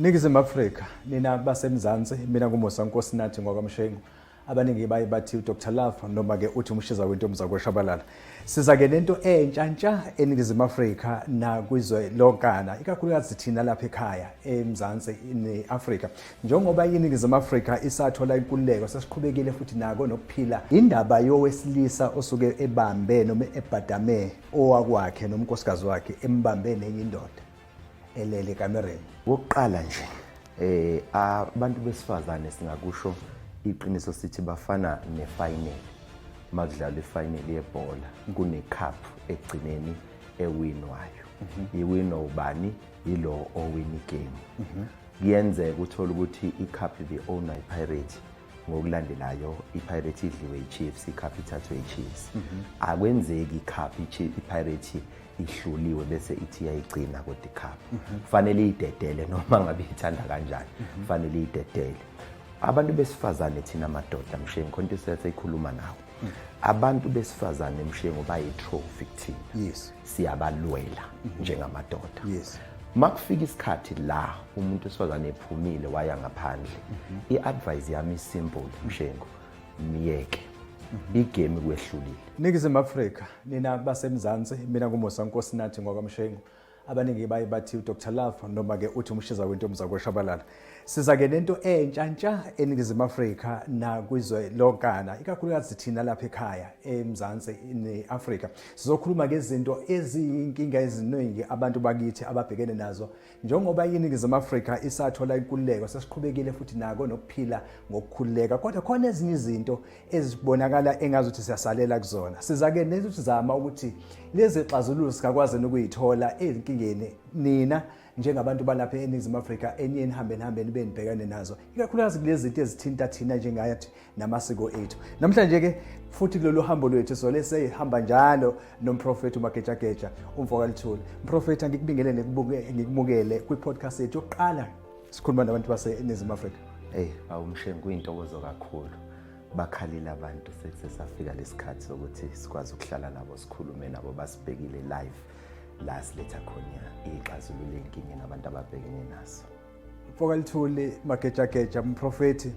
Ningizimu Afrika nina basemzansi mina Nkosinathi Mshengu abaningi baye bathi uDr Love noma ke uthi umshiza wentombi zakweshabalala siza ke nento entsha eningizimu Afrika na kwizwe lonkana ikakhulukazi thina lapha ekhaya emzansi neAfrika njengoba iningizimu Afrika isathola inkululeko sesiqhubekile futhi nako nokuphila indaba yowesilisa osuke ebambe noma ebhadame owakwakhe nomnkosikazi wakhe embambe nenye indoda elele kamereni. Wokuqala nje abantu besifazane singakusho iqiniso sithi bafana nefinal makudlala ifinal yebhola kunecup egcineni ewinwayo iwina ubani ilo owin igame kuyenzeka uthola ukuthi icup the owner iPirate ngokulandelayo iPirate idliwe iChiefs icup ithathwe iChiefs akwenzeki icup iPirate ihluliwe bese ithi yayigcina kodwa icup kufanele idedele noma ngabe ithanda kanjani kufanele idedele. Abantu besifazane thina madoda Mshengu konke siyayikhuluma nawo abantu besifazane Mshengu bayi-trophy thina yes siyabalwela njengamadoda yes makufika isikhathi la umuntu wesifazane ephumile waya ngaphandle iadvice yami simple Mshengu miyeke igame kwehlulile. Ningizimu Afrika nina basemzansi mina Nkosinathi Mshengu abaningi baye bathi uDr Love noma ke uthi umshiza wentombi zakweshabalala siza ke nento entsha eningizimu Afrika na kwizwe lonkana ikakhulukazi thina lapha ekhaya emzansi neAfrika sizokhuluma ngezinto eziyinkinga eziningi abantu bakithi ababhekene nazo njengoba iningizimu Afrika isathola inkululeko sesiqhubekile futhi nako nokuphila ngokukhululeka kodwa khona ezinye izinto ezibonakala engazuthi siyasalela kuzona siza ke nezizama ukuthi lezi xazululo sikakwazi ukuyithola ezinkingeni nina njengabantu balapha eningizimu Afrika enye nihambeni benibhekane nazo ikakhulukazi kulezi zinto ezithinta thina njengayathi namasiko ethu. Namhlanje ke futhi kulolu hambo lwethu so lesihamba njalo nomprofeti uMagejageja umfokalithuli. Mprofeti ngikubingelele ngikubukele kwi-podcast yethu yokuqala sikhuluma nabantu baseningizimu Afrika. Awumshengu kuyintokozo kakhulu bakhalile abantu sesafika lesikhathi sokuthi sikwazi ukuhlala nabo sikhulume nabo basibhekile live la siletha khona ixazululo lenkinga nabantu ababhekene naso. Mfokalithuli Magejageja umprofeti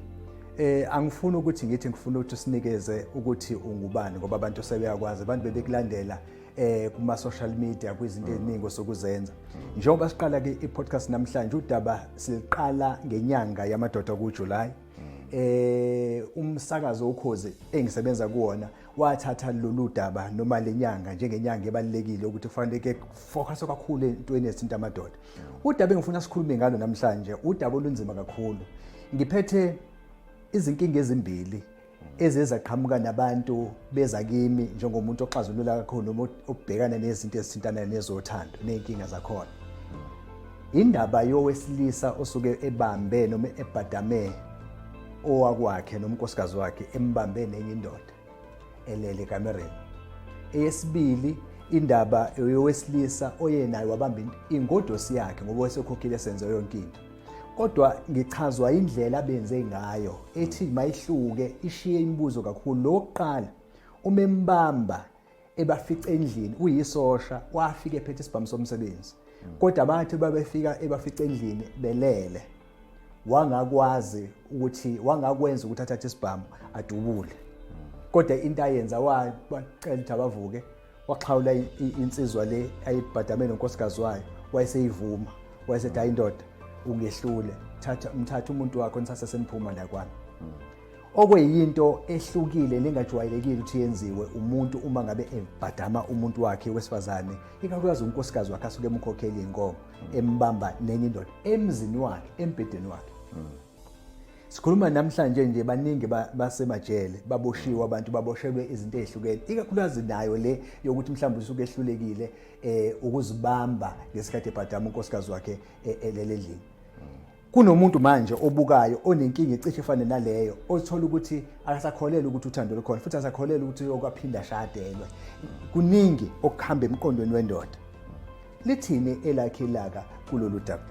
angifuni ukuthi ngithi ngifuna ukuthi sinikeze ukuthi ungubani ngoba abantu sebeyakwazi abantu bebekulandela kuma social media kwizinto eziningi osokuzenza njengoba siqala ke i-podcast namhlanje udaba siliqala ngenyanga yamadoda kuJuly umsakazo ukhozi engisebenza kuwona wathatha lolu daba noma lenyanga njengenyanga ebalekile ukuthi kufanele ke focus kakhulu entweni ezinto amadoda. Udaba engifuna sikhulume ngalo namhlanje udaba olunzima kakhulu ngiphethe izinkinga ezimbili ezizaqhamuka nabantu beza kimi njengomuntu oxazulula kakhulu noma obhekana nezinto ezithintana nezothando nenkinga zakhona. Indaba yowesilisa osuke ebambe noma ebhadame owakwakhe nomnkosikazi wakhe embambe nenye indoda elele kamereni. Eyesibili indaba yowesilisa oyenayo wabamba ingodosi yakhe ngoba wayesekhokhile senze yonke into kodwa ngichazwa indlela abenze ngayo ethi mayihluke ishiye imibuzo kakhulu. Lokuqala umembamba ebafica endlini uyisosha wafika ephethe isibhamu somsebenzi kodwa bathi babefika ebafica endlini belele wangakwazi ukuthi wangakwenza ukuthi athathe isibhamu adubule kodwa into ayenza wacela ukuthi abavuke waxhawula insizwa le ayibhadame nonkosikazi wayo wayeseyivuma wayesethi ayindoda ungehlule mthatha umuntu wakho nisase seniphuma la kwami okweyinto ehlukile lengajwayelekile ukuthi yenziwe umuntu uma ngabe ebhadama umuntu wakhe wesifazane ikakhulukazi unkosikazi wakhe asuke emkhokhela inkomo embamba nenye indoda emzini wakhe embhedeni wakhe. Sikhuluma namhlanje nje baningi basemajele baboshiwe abantu baboshelwe izinto ezihlukene ikakhulukazi nayo le yokuthi mhlawumbe usuke ehlulekile ukuzibamba ngesikhathi ebhadama unkosikazi wakhe elelendlini. Kunomuntu manje obukayo onenkinga ecishe efane naleyo othola ukuthi akasakholelwa ukuthi uthando lukhona futhi asakholelwa ukuthi yokwaphinda ashadelwe kuningi okuhamba emqondweni wendoda. Lithini elakhilaka kulolu daba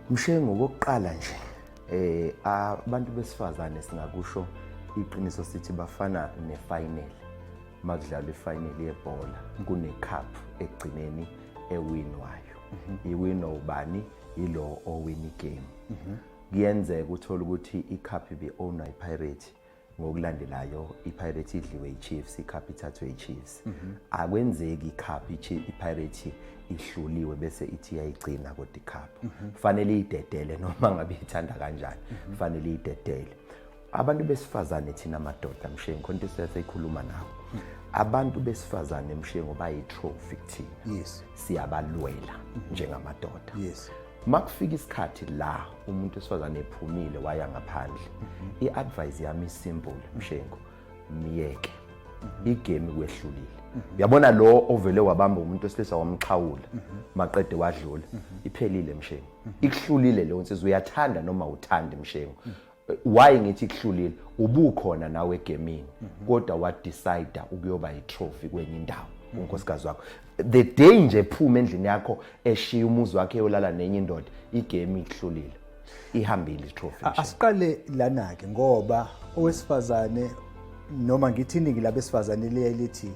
Mshengu? Wokuqala nje abantu besifazane singakusho iqiniso sithi bafana nefinal makudlala ifinal yebhola kunecup egcineni ewinwayo iwina ubani ilo owin igame. Kuyenzeka uthola ukuthi icup ibe owned iPirate ngokulandelayo iPirate idliwe iChiefs, icup ithathwe iChiefs. Akwenzeki icup iPirate ihluliwe bese ithi yayigcina kodwa icup. Fanele idedele noma ngabe ithanda kanjani, fanele idedele. Abantu besifazane thina amadoda Mshengu konke siyayikhuluma nawo. Abantu besifazane Mshengu bayi trophy thina. Yes. Siyabalwela njengamadoda. Yes. Makufika isikhathi la umuntu wesifazane ephumile waya ngaphandle. I-advice yami simple Mshengu, miyeke. Igame kwehlulile. Uyabona lo ovele wabamba umuntu wesilisa wamxhawula maqede wadlula. Iphelile Mshengu. Ikuhlulile leyo nsizwe uyathanda noma uthanda Mshengu. Why ngithi kuhlulile ubukhona nawe egaming kodwa wa decide ukuyoba i-trophy kwenye indawo unkosikazi wakho. The day nje ephuma endlini yakho eshiya umuzi wakhe eyolala nenye indoda igame ikuhlulile ihambile i-trophy. Asiqale lana ke ngoba owesifazane noma ngithi iningi labesifazane lithi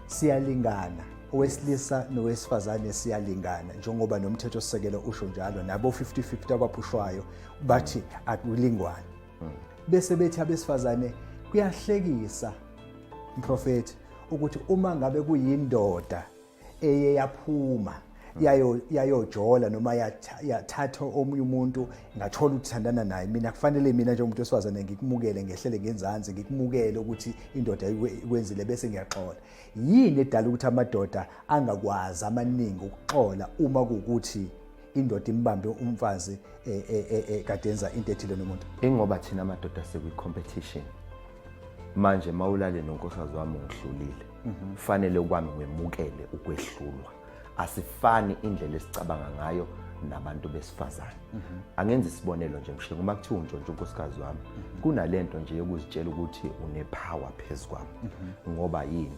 siyalingana, owesilisa nowesifazane siyalingana njengoba nomthetho sisekelo usho njalo nabo 50-50 abaphushwayo bathi akulingwane. Bese bethi abesifazane kuyahlekisa mprofeti ukuthi uma ngabe kuyindoda eyaphuma yayojola noma yathatha omunye umuntu ngathola ukuthandana naye, mina kufanele mina njengomuntu wesifazane ngikumukele ngehlele ngenzansi ngikumukele ukuthi indoda ikwenzile bese ngiyaxola. Yini edala ukuthi amadoda angakwazi amaningi ukuxola uma kuukuthi indoda imbambe umfazi kadenza into ethile nomuntu? Ingoba thina amadoda sekwi competition manje mawulale nonkosikazi wami ngihlulile kufanele kwami ngwemukele ukwehlulwa. Asifani indlela esicabanga ngayo nabantu besifazane. Angenza isibonelo nje Mshengu uma kuthiwa untshontshe unkosikazi wami kunalento nje yokuzitshela ukuthi unepower phezukwami ngoba yini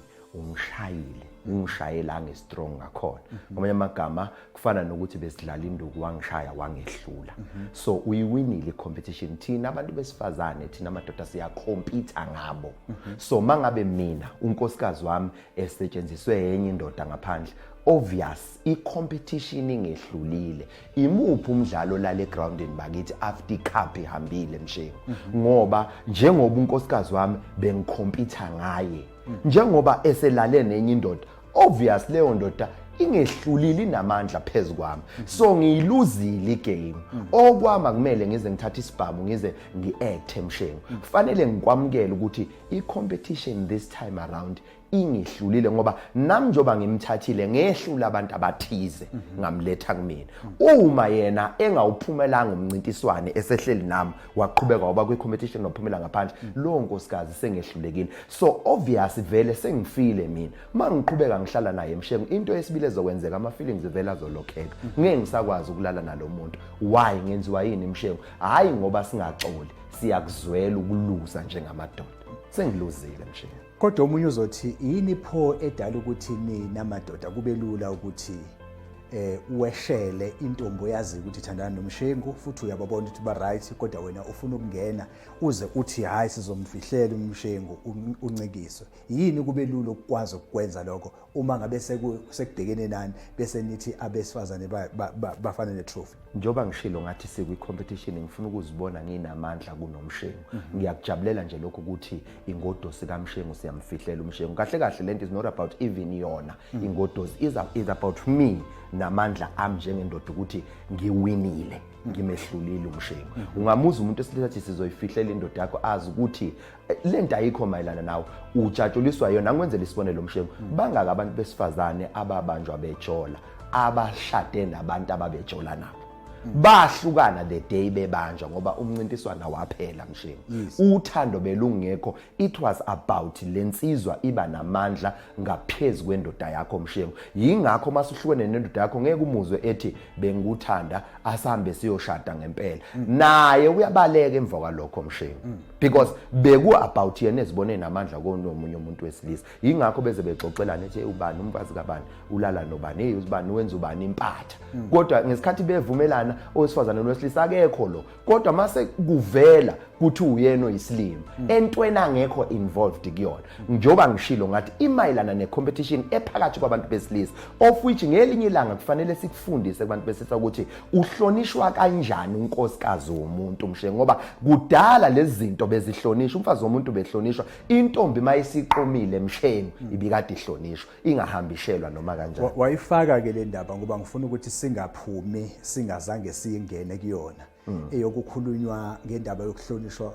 ungishayela angestrong ngakhona. Ngamanye amagama kufana nokuthi besidlala induku wangishaya wangehlula. So uyiwinile competition. Thina abantu besifazane thina amadoda siyakompita ngabo. So mangabe mina unkosikazi wami esetshenziswe yenye indoda ngaphandle, obvious i-competition ingehlulile. Imuphi umdlalo la le groundini bakithi after icup ihambile Mshengu? Ngoba njengoba unkosikazi wami bengikompita ngaye, njengoba eselale nenye indoda, obvious leyo ndoda ingehlulile inamandla phezukwami. So ngiyiluzile igame. Okwama kumele ngize ngithathe isibhamu ngize ngiact Mshengu. Kufanele ngikwamukele ukuthi i-competition this time around ingihlulile ngoba nami njoba ngimthathile ngehlula abantu abathize ngamletha kumina. Uma yena engawuphumelanga umncintiswane esehleli nami waqhubeka waba kwi-competition nophumela ngaphandle, lo nkosikazi sengehlulekile. So obvious vele sengifile mina mangiqhubeka ngihlala naye Mshengu into esibile ezokwenzeka ama feelings vele azolokheka. Ngeke ngisakwazi ukulala nalomuntu. Why ngenziwa yini Mshengu? Hayi ngoba singaxoli, siyakuzwela ukuluza njengamadoda. Sengiluzile Mshengu. Kodwa omunye uzothi yini pho edala ukuthi nina madoda kube lula ukuthi weshele intombo yazi ukuthi ithandana noMshengu futhi uyababona ukuthi ba right kodwa wena ufuna ukungena uze uthi hayi sizomfihlela uMshengu uncikiswe? Yini kube lula ukwazi ukwenza lokho uma ngabe sekudekene nani bese nithi abesifazane bafana netrophy? Njoba ngishilo ngathi sikwi competition ngifuna ukuzibona nginamandla kunoMshengu. Ngiyakujabulela nje lokho ukuthi ingodosi kaMshengu siyamfihlela uMshengu. Kahle kahle lento is not about even yona. Ingodosi is about me namandla ami njengendoda ukuthi ngiwinile ngimehlulile uMshengu. Ungamuza umuntu esilathi sizoyifihlela indoda yakho azi ukuthi lento ayikho mayelana nawe, ujatshuliswa yona. Ngikwenzela isibonelo Mshengu, bangaka abantu besifazane ababanjwa bejola abashade nabantu ababejola nabo bahlukana the day bebanjwa ngoba umncintiswana waphela Mshengu. Uthando belungekho. It was about lensizwa iba namandla ngaphezulu kwendoda yakho Mshengu. Yingakho masuhlukene nendoda yakho ngeke umuzwe ethi bengikuthanda asambe siyoshada ngempela. Naye uyabaleka emva kwalokho Mshengu. Because beku about yena ezibone namandla konomunye umuntu wesilisa. Yingakho beze bexoxelana ethi ubani umfazi kabani ulala nobani, ubani wenza ubani impatha. Kodwa ngesikhathi bevumelana owesifazane nowesilisa akekho lo. Kodwa mase kuvela kuthi uyena oyisilimo entweni angekho involved kuyona njoba ngishilo ngathi imayilana necompetition ephakathi kwabantu besilisa of which ngelinye ilanga kufanele sikufundise kubantu besilisa ukuthi uhlonishwa kanjani unkosikazi womuntu Mshengu ngoba kudala lezi zinto bezihlonishwa umfazi womuntu behlonishwa intombi mayisiqomile Mshengu ibikade ihlonishwa ingahambishelwa noma kanjani wayifaka ke le ndaba ngoba ngifuna ukuthi singaphumi singazange siyingene kuyona eyokukhulunywa ngendaba yokuhlonishwa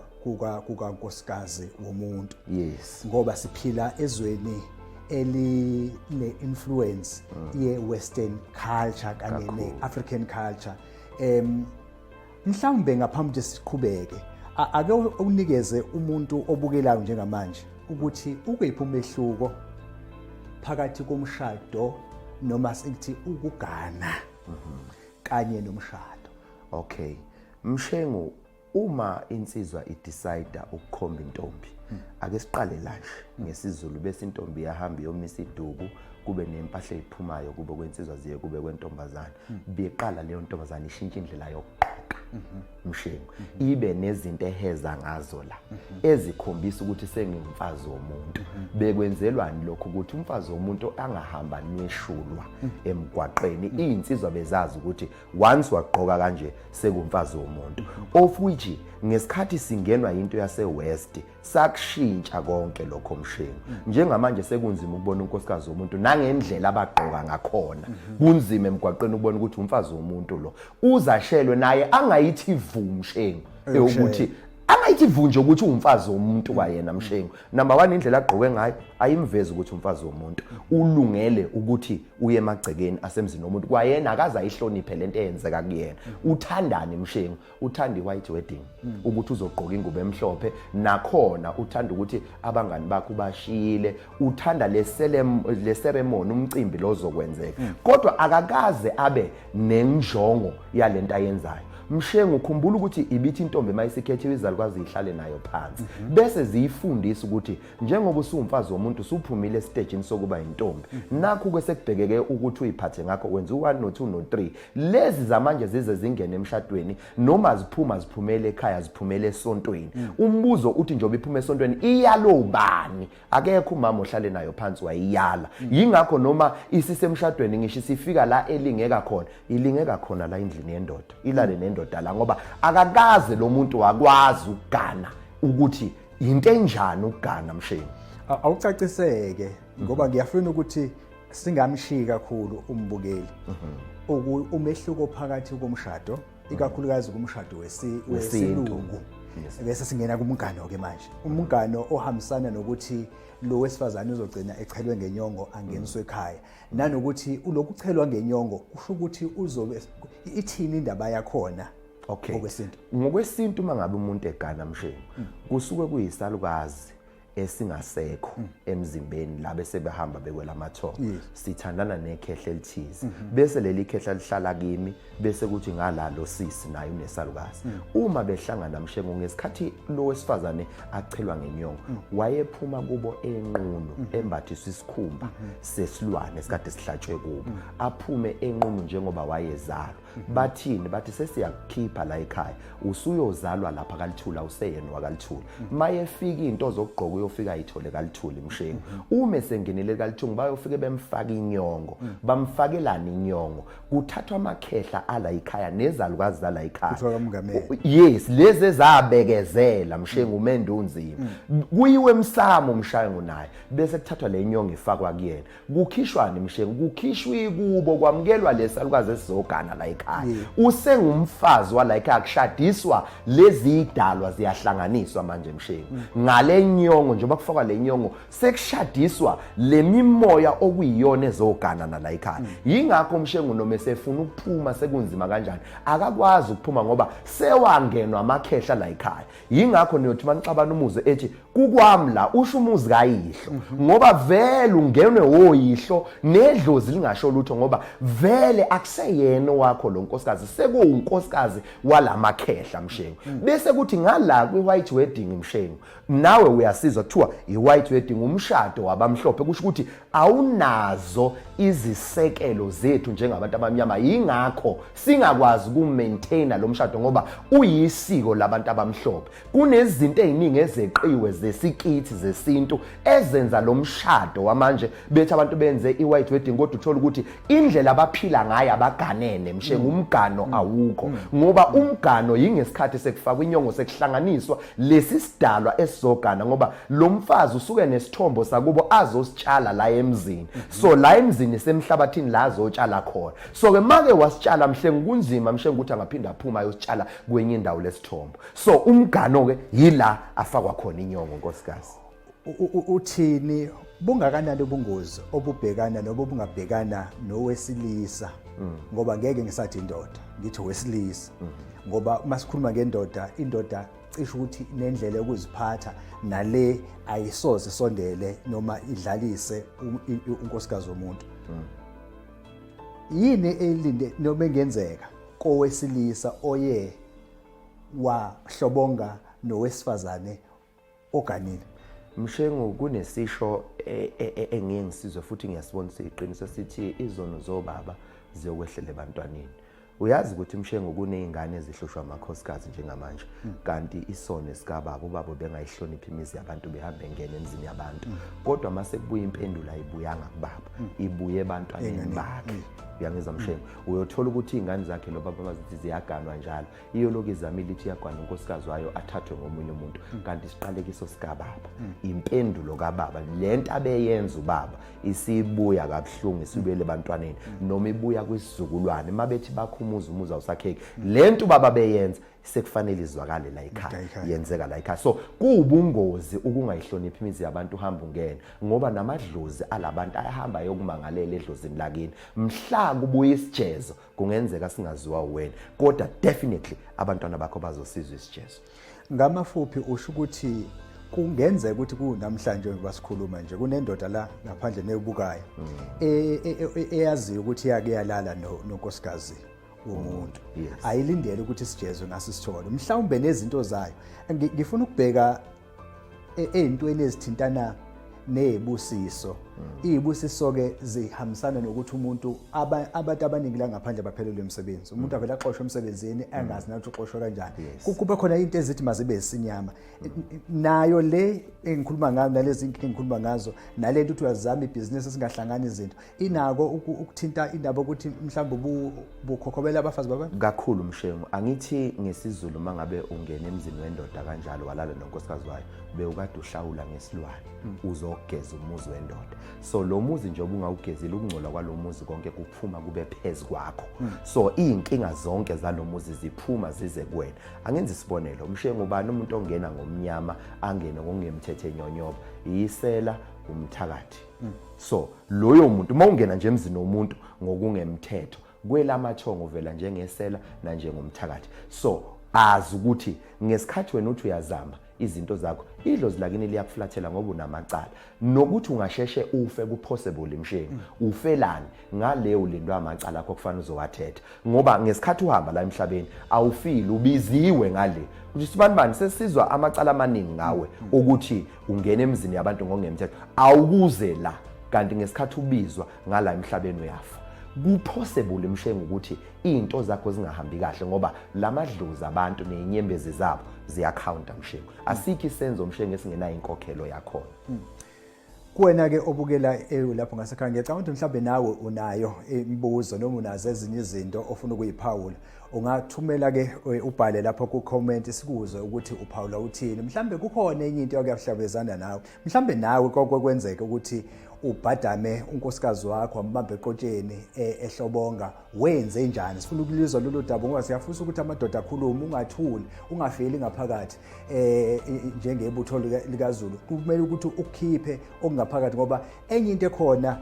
kukankosikazi womuntu yes ngoba siphila ezweni eline-influence ye-Western culture kanye ne-African culture. Mhlawumbe ngaphambi nje siqhubeke ake unikeze umuntu obukelayo njengamanje ukuthi ukuyiphi umehluko phakathi komshado noma sithi ukugana kanye nomshado. Okay Mshengu uma insizwa idecide ukukhomba intombi ake siqale lanje ngesizulu bese intombi yahamba yomisa iduku kube nempahla eziphumayo kube kwensizwa ziye kube kwentombazana beqala leyo ntombazana ishintsha indlela yokuqoqa Mshengu ibe nezinto eheza ngazo la ezikhombisa ukuthi sengumfazi womuntu bekwenzelwani lokho ukuthi umfazi womuntu angahamba nweshulwa emgwaqeni insizwa bezazi ukuthi once waqoka kanje sekumfazi womuntu of which ngesikhathi singenwa into yase West sakushintsha konke lokho Mshengu njengamanje sekunzima ukubona unkosikazi womuntu nangendlela abaqoka ngakhona kunzima emgwaqeni ukubona ukuthi umfazi womuntu lo uzashelwe naye angayithi vu Mshengu ukuthi angayithi vu nje ukuthi umfazi womuntu kwayena Mshengu number 1 indlela agqoke ngayo ayimvezi ukuthi umfazi womuntu ulungele ukuthi uye emagcekeni asemzini womuntu kwayena akaza ayihloniphe lento eyenzeka kuyena uthandani Mshengu uthanda iwhite wedding ukuthi uzogqoka ingubo emhlophe nakhona uthanda ukuthi abangani bakho bashile uthanda le ceremony umcimbi lo zokwenzeka kodwa akakaze abe nenjongo yalento ayenzayo Mshengu ukhumbula ukuthi ibithi intombi mayisikhethiwe izalukazi ihlale nayo phansi bese ziyifundisa ukuthi njengoba usumfazi womuntu suphumile stage sokuba intombi nakho kwesekubhekeke ukuthi uyiphathe ngakho wenza u1 no2 no3 lezi zamanje zize zingene emshadweni noma ziphumele ekhaya ziphumele esontweni umbuzo uthi njobe iphuma esontweni iyalo bani akekho umama ohlale nayo phansi wayiyala yingakho noma isisemshadweni ngisho sifika la elingeka khona ilingeka khona la endlini yendoda ilale nendoda la ngoba akakaze lo muntu wakwazi ukugana ukuthi into enjani ukugana Mshengu awucaciseke ngoba ngiyafuna ukuthi singamshika kakhulu umbukeli umehluko phakathi komshado ikakhulukazi kumshado wesilungu bese singena kumngano ke manje umngano ohambisana nokuthi lo wesifazane uzogcina echelwe ngenyongo angeniswe ekhaya nanokuthi ulokuchelwa ngenyongo usho ukuthi uzobe ithini indaba yakhona. Okay ngokwesintu mangabe umuntu egana Mshengu kusuke kuyisalukazi esingasekho emzimbeni la bese behamba bekwela amathongo sithandana nekhehla elithize bese leli khehla lihlala kimi bese kuthi ngalalo sisi naye unesalukazi uma behlangana Mshengu ngesikhathi lo wesifazane achelwa ngenyongo wayephuma kubo enqunu embathiswa isikhumba sesilwane esikade sihlatshwe kubo aphume enqunu njengoba wayezalwa bathini bathi sesiyakukhipha la ekhaya usuyozalwa lapha kalithula useyena wakalithula mayefika into zokugqoka uyofika ayithole kalithuli Mshengu uma sengenele kalithungu bayofike bemfaka inyongo bamfakelana inyongo kuthathwa amakhehla ala ekhaya nezalukazi zala ekhaya yes lezi ezabekezela Mshengu umendunzima kuyiwe emsamo Mshengu naye bese kuthathwa le nyongo ifakwa kuyena kukhishwane Mshengu kukhishwe kubo kwamukelwa lesalukazi esizogana la ekhaya usengumfazi wala ekhaya kushadiswa lezi idalwa ziyahlanganiswa manje Mshengu ngale nyongo njengoba kufakwa le nyongo sekushadiswa lemimoya okuyiyona ezogana nala ekhaya yingakho Mshengu noma esefuna ukuphuma sekunzima kanjani akakwazi ukuphuma ngoba sewangenwa amakhehla la ekhaya yingakho niyothi manixabana umuze ethi kukwami la usho umuzi kayihlo ngoba vele ungenwe woyihlo nedlozi lingasho lutho ngoba vele akuseyena wakho lo nkosikazi sekuwunkosikazi walamakhehla Mshengu bese kuthi ngala kwi white wedding Mshengu nawe uyasizwa kuthiwa i white wedding umshado wabamhlophe kusho ukuthi awunazo izisekelo zethu njengabantu abamnyama yingakho singakwazi ukumaintaina lo mshado ngoba uyisiko labantu abamhlophe kunezinto eziningi ezeqiwe zesikithi zesintu ezenza lo mshado wamanje bethi abantu benze i white wedding kodwa uthola ukuthi indlela abaphila ngayo abaganene Mshengu umgano awukho ngoba umgano yingesikhathi sekufakwa inyongo sekuhlanganiswa lesi sidalwa esizogana ngoba lo mfazi usuke nesithombo sakubo azositshala la emzini so la emzini semhlabathini la azotshala khona so ke make wasitshala Mshengu kunzima Mshengu ukuthi angaphinda aphuma ayositshala kwenye indawo lesithombo so umgano ke yila afakwa khona inyongo nkosikazi uthini bungakanani ubungozi obubhekana nobungabhekana nowesilisa ngoba ngeke ngisathi indoda ngithi wesilisa ngoba masikhuluma ngendoda indoda cishe ukuthi nendlela yokuziphatha nale ayisoze sondele noma idlalise unkosikazi womuntu yini elinde noma engenzeka kowesilisa oye wahlobonga nowesifazane oganile Mshengu kunesisho engeke ngisizwe futhi ngiyasibonisa iqiniso sithi izono zobaba ziyokwehlela ebantwaneni uyazi ukuthi Mshengu kunezingane ezihlushwa amakhosikazi njengamanje kanti isono esikababa ubaba bengayihloniphi imizi yabantu behambe ngene emzini yabantu kodwa mase kubuya impendulo ayibuyanga kubaba ibuye ebantwaneni bakhe uyangizwa Mshengu uyothola ukuthi izingane zakhe lo baba bazithi ziyaganwa njalo iyoloku izamile ithi yagwana unkosikazi wayo athathwe ngomunye umuntu kanti isiqalekiso sikababa impendulo kababa lento abeyenza ubaba isibuya kabuhlungu isibuyele ebantwaneni noma ibuya kwisizukulwane mabethi bakhumuza umuza usakheke lento baba beyenza sekufanele izwakale la ekhaya yenzeka la ekhaya so kuubungozi ukungayihloniphi imizi yabantu uhamba ungena ngoba namadlozi alabantu ayahamba yokumangalela edlozini lakini mhla kubuya isijezo kungenzeka singaziwa wena kodwa definitely abantwana bakho bazosizwa isijezo ngamafuphi usho ukuthi kungenzeka ukuthi kunamhlanje basikhuluma nje kunendoda la ngaphandle nebukayo eyaziyo ukuthi yake yalala nonkosikazi womuntu ayilindele ukuthi isijezo nasisithole mhlawumbe nezinto zayo ngifuna ukubheka ezintweni ezithintana nezibusiso izibusiso ke zihambisana nokuthi umuntu abantu abaningi la ngaphandle baphelelwe umsebenzi umuntu avela aqoshwe emsebenzini angazi nathi uqoshwe kanjani kuba khona into ezithi mazibe isinyama nayo le engikhuluma ngayo nalezi engikhuluma ngazo nalento uthi uyazama ibhizinisi esingahlangana izinto inako ukuthinta indaba ukuthi mhlawumbe bukhokhobela abafazi babantu kakhulu Mshengu angithi ngesizulu mangabe ungena emzini wendoda kanjalo walala nonkosikazi wayo bewukade uhlawula ngesilwane uzogeza umuzi wendoda so lo muzi nje obungawugezile ukungcola kwalomuzi konke kuphuma kube phezulu kwakho so inkinga zonke zalomuzi ziphuma zize kuwena angenza isibonelo Mshengu ubani umuntu ongena ngomnyama angene ngokungemthethe enyonyoba yisela umthakathi so loyo muntu mawungena nje emzini womuntu ngokungemthetho kwelamathongo vela njengesela na njengomthakathi so azi ukuthi ngesikhathi wena uthi uyazama izinto zakho idlozi lakini liyakuflathela ngoba unamacala nokuthi ungasheshe ufe kupossible Mshengu ufelani ngaleyo lindwa amacala akho kufanele uzowathetha ngoba ngesikhathi uhamba la emhlabeni awufili ubiziwe ngale ukuthi sibani sesizwa amacala amaningi ngawe ukuthi ungena emzini yabantu ngongemthetho awukuze la kanti ngesikhathi ubizwa ngala emhlabeni uyafa kupossible Mshengu ukuthi into zakho zingahambi kahle ngoba lamadlozi abantu nezinyembezi zabo ziyacounta Mshengu asikho isenzo Mshengu esingenayo inkokhelo yakho kuwena ke obukela lapho ngasekhaya ngiyacabanga ukuthi mhlawumbe nawe unayo imibuzo noma unazo ezinye izinto ofuna ukuyiphawula ungathumela ke ubhale lapho ku comment sikuze ukuthi uphawula uthini mhlawumbe kukhona enye into yokuyahlabezana nawe mhlawumbe nawe kokwenzeleka ukuthi ubhadame unkosikazi wakho ambambe eqotsheni ehlobonga wenze njani sifuna ukulizwa lolu daba ngoba siyafisa ukuthi amadoda akhulume ungathuli ungafeli ngaphakathi njengebutho likaZulu kumele ukuthi ukhiphe okungaphakathi ngoba enye into ekhona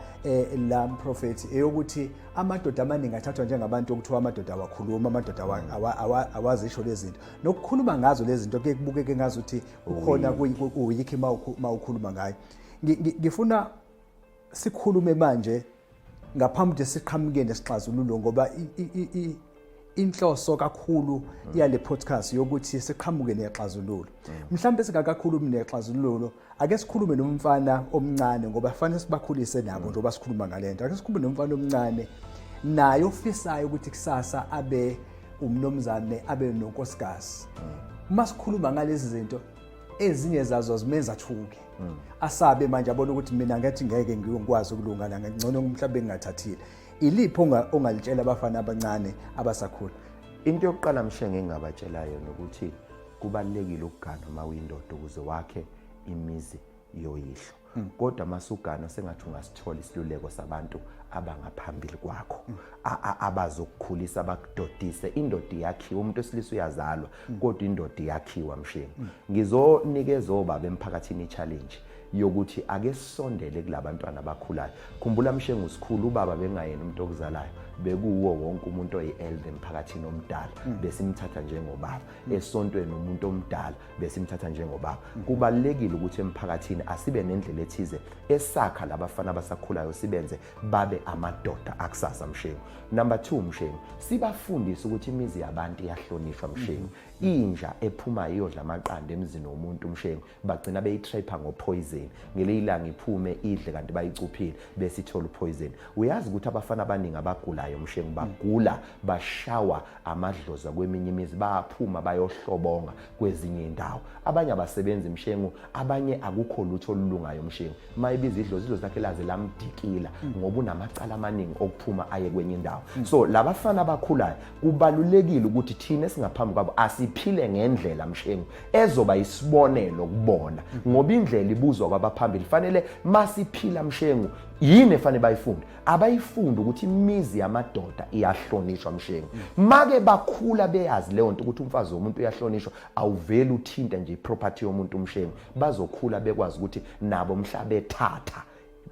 la prophet eyokuthi amadoda amaningi athathwa njengabantu okuthiwa amadoda awakhuluma amadoda awazisho lezi zinto nokukhuluma ngazo lezi zinto ke kubukeke ngazo ukuthi ukhona kuyikho mawukhuluma ngayo ngifuna sikhulume manje ngaphambi ukuthi siqhamuke nesixazululo ngoba inhloso kakhulu yale podcast yokuthi siqhamuke nexazululo. Mhlambe singakakhulumi nexazululo, ake sikhulume nomfana omncane ngoba kufanele sibakhulise nabo njengoba sikhuluma ngalento. Ake sikhulume nomfana omncane naye ofisayo ukuthi kusasa abe umnomzane abe nonkosikazi. Masikhuluma ngalezi zinto ezinye zazo zimenza thuke. Asabe manje abona ukuthi mina ngathi ngeke ngikwazi ukulungana ngcono mhlawumbe ngingathathile. Ilipho ongalitshela abafana abancane abasakhula? Into yokuqala Mshengu engabatshelayo nokuthi kubalekile ukugana amawindodo ukuze wakhe imizi yoyihlo. Kodwa masugana sengathi ungasithola isiluleko sabantu abangaphambili kwakho abazokukhulisa abakudodise. Indoda yakhiwa, umuntu wesilisa uyazalwa kodwa indoda yakhiwa Mshengu. Ngizonikeza obaba emphakathini i-challenge yokuthi ake sisondele kulabantwana abakhulayo. Khumbula Mshengu sikhulu ubaba bengayena umuntu okuzalayo, bekuwo wonke umuntu oyi-elder emphakathini omdala besimthatha njengobaba, esontweni umuntu omdala besimthatha njengobaba. Kubalekile ukuthi emphakathini asibe nendlela ethize esakha labafana abasakhulayo sibenze babe amadoda akusasa Mshengu. Number 2 Mshengu, sibafundise ukuthi imizi yabantu iyahlonishwa Mshengu. Inja ephuma iyodla amaqanda emzini womuntu Mshengu bagcina beyitrapha ngopoison, ngelilanga iphume idle kanti bayicuphile bese ithola upoison. Uyazi ukuthi abafana abaningi abagulayo Mshengu bagula bashawa amadlozi kweminye imizi, bayaphuma bayohlobonga kwezinye indawo. Abanye abasebenzi Mshengu, abanye akukho lutho olulungayo Mshengu. Mayibiza idlozi lakhe laze lamdikila ngoba unamacala amaningi okuphuma aye kwenye indawo. So labafana abakhulayo kubalulekile ukuthi thina singaphambi kwabo asiphile ngendlela Mshengu ezoba isibonelo kubona, ngoba indlela ibuzwa kwabaphambili. Fanele masiphila Mshengu yini efanele bayifunde, abayifunde ukuthi imizi yamadoda iyahlonishwa Mshengu. Make bakhula beyazi leyo nto ukuthi umfazi womuntu uyahlonishwa, awuveli uthinta nje iproperty yomuntu Mshengu. Bazokhula bekwazi ukuthi nabo mhla bethatha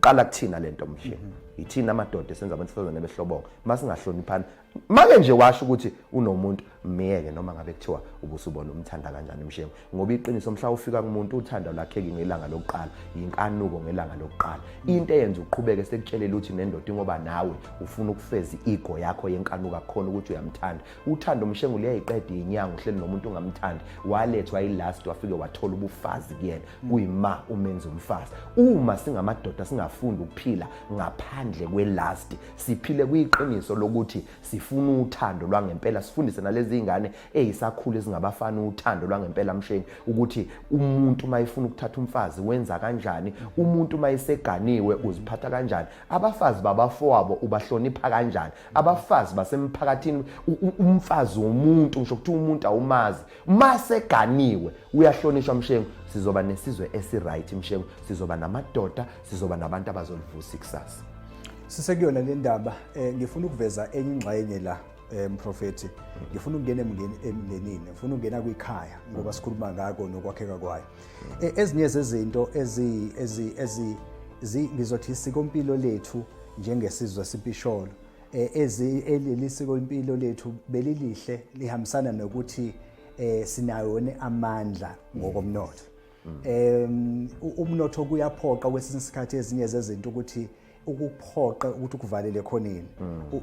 qala kuthina lento Mshengu. Ithina amadoda esenza abantwana behlobonga masingahloniphani. Make nje washo ukuthi unomuntu miyeke noma ngabe kuthiwa ubusubona umthanda kanjani Mshengu, ngoba iqiniso mhla ufika kumuntu uthando lakhe ngelanga lokuqala inkanuko ngelanga lokuqala. Into eyenza uqhubeke sekutshelela ukuthi nendoda ngoba nawe ufuna ukufeza ego yakho yenkanuko akukhona ukuthi uyamthanda. Uthando Mshengu liyayiqeda inyanga uhleli nomuntu ungamthandi, walethwa ilast wafike wathola ubufazi kuyena, kuyima umenza umfazi. Uma singamadoda singafunda ukuphila ngaphandle kwelast, siphile kuyiqiniso lokuthi sifuna uthando lwangempela, sifundise nalezi ingane ezisakhula ezingabafana uthando lwangempela Mshengu, ukuthi umuntu mayifuna ukuthatha umfazi wenza kanjani, umuntu mayiseganiwe uziphatha kanjani, abafazi babafowabo ubahlonipha kanjani, abafazi basemphakathini umfazi womuntu ngisho ukuthi umuntu awumazi maseganiwe uyahlonishwa Mshengu. Sizoba nesizwe esiright Mshengu, sizoba namadoda, sizoba nabantu abazolivusa ikusasa. Sisekuyona le ndaba ngifuna ukuveza enye ingxenye la mprofeti. Ngifuna ukungena emndenini, ngifuna ukungena kwikhaya ngoba sikhuluma ngako nokwakheka kwayo. Ezinye zezinto ngizothi isikompilo lethu njengesizwe sipisholo, elesiko impilo lethu belilihle lihambisana nokuthi sinayo amandla ngokomnotho. Umnotho kuyaphoqa kwesinye isikhathi ezinye zezinto ukuthi ukuphoqa ukuthi ukuvalele khoneni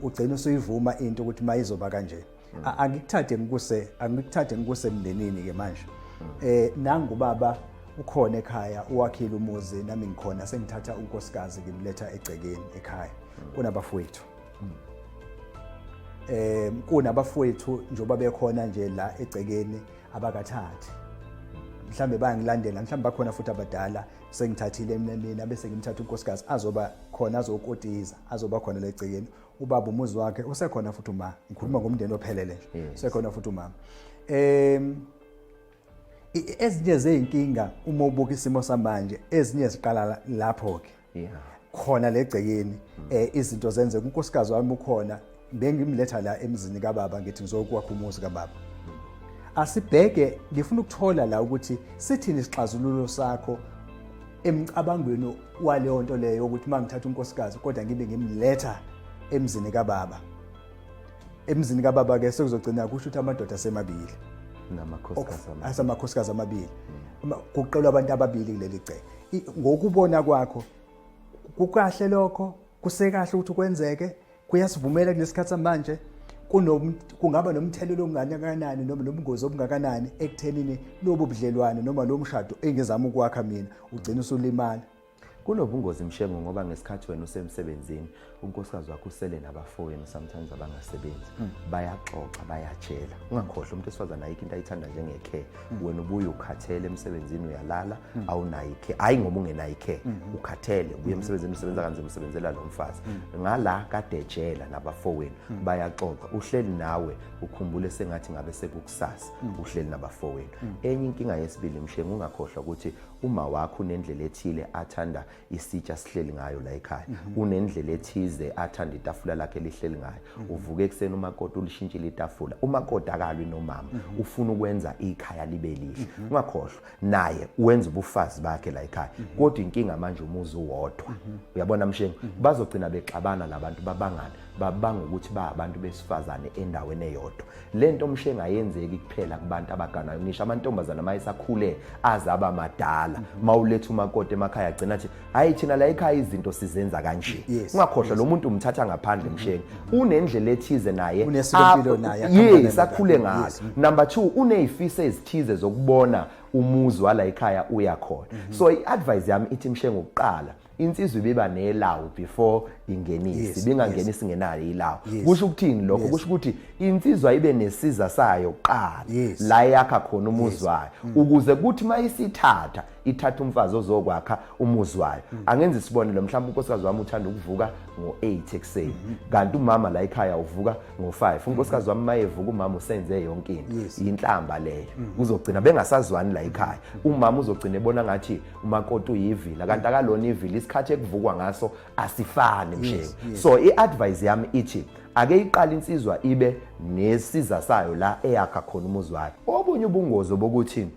ugcina usuyivuma into ukuthi mayizoba kanje. Angikuthathe ngikuse emndenini ke manje. Nangu baba ukhona ekhaya uwakhile umuzi, nami ngikhona sengithatha unkosikazi ngimletha egcekeni ekhaya. Kunabafowethu. Kunabafowethu njoba bekhona nje la egcekeni abakathathi. Mhlambe bayangilandela, mhlambe bakhona futhi abadala sengithathile mina bese ngimthatha unkosikazi azoba khona azokotiza, azoba khona la egcekeni. Ubaba umuzi wakhe usekhona futhi uma ngikhuluma ngomndeni ophelele nje, usekhona futhi umama. Ezinye zeinkinga uma ubuka isimo samanje, ezinye ziqala lapho ke. Khona le egcekeni izinto zenze unkosikazi wami ukhona, bengimletha la emzini kaBaba ngithi ngizokwakha umuzi kaBaba. Asibheke, ngifuna ukuthola la ukuthi sithini isixazululo sakho emcabangweni waleyo nto leyo ukuthi mangithatha unkosikazi kodwa ngibe ngimletha emzini kaBaba. Emzini kaBaba ke sekuzogcina kusho ukuthi amadoda asemabili namakhosikazi amabili. Kuqelwa abantu ababili kuleli gceke. Ngokubona kwakho kukahle lokho, kusekahle ukuthi kwenzeke, kuyasivumela kulesikhathi manje, kungaba nomthelelo ongakanani noma nobungozi obungakanani ekuthenini lobo budlelwane noma lo mshado engizama ukwakha mina ugcina usulimala. Kunobungozi Mshengu ngoba ngesikhathi wena usemsebenzini unkosikazi wakho usele nabafowenu sometimes abangasebenzi bayaxoxa bayatshela. Ungakhohlwa umuntu esifazana ayikho into ayithanda njengecare. Wena ubuye ukhathele emsebenzini uyalala awunayo icare. Hayi ngoba ungenayo icare ukhathele ubuye emsebenzini usebenza kanzima usebenzela lo mfazi. Ngala kade ejela nabafowenu bayaxoxa. Uhleli nawe ukhumbule sengathi ngabe sekukusasa uhleli nabafowenu. Enye inkinga yesibili Mshengu ungakhohlwa ukuthi uma wakho unendlela ethile athanda isitsha sihleli ngayo la ekhaya. Unendlela ethize athanda itafula lakhe lihleli ngayo. Uvuka ekseni umakoti ulishintshile itafula. Umakoti akalwi nomama. Ufuna ukwenza ikhaya libe lihle. Ungakhohlwa naye uwenza ubufazi bakhe la ekhaya. Kodwa inkinga manje umuzi uwodwa. Uyabona Mshengu bazogcina bexabana labantu babangani. Babanga ukuthi ba abantu besifazane endaweni eyodwa. Lento Mshengu ayenzeki kuphela kubantu abaganayo. Ngisho amantombazana mayisakhule azaba madala. Mawuletha umakoti emakhaya agcina athi hayi thina la ekhaya izinto sizenza kanje. Ungakhohlwa lo muntu umthatha ngaphandle Mshengu. Unendlela ethize naye. Unesipilo naye. Yes, akhule ngayo. Number 2 unezifiso ezithize zokubona umuzi wala ekhaya uyakhona. So iadvice yami ithi Mshengu ukuqala insizwe biba nelawu before ingenisi bingangenisi ngenayo ilawu. Kusho ukuthini lokho? Kusho ukuthi insizwa ibe nesiza sayo kuqala la yakha khona umuzi wayo ukuze kuthi mayisithatha ithatha umfazi ozokwakha umuzi wayo. Angenza isibonelo mhlawumbe unkosikazi wami uthanda ukuvuka ngo8 ekseni kanti umama la ekhaya uvuka ngo5. Unkosikazi wami mayevuka umama usenze yonke into inhlamba leyo. Uzogcina bengasazwani la ekhaya. Umama uzogcina ebona ngathi umakoti uyivila kanti akalona ivila isikhathi ekuvukwa ngaso asifani Mshengu. So iadvice yami ithi ake iqala insizwa ibe nesiza sayo la eyakha khona umuzi wayo. Obunye ubungozi bokuthi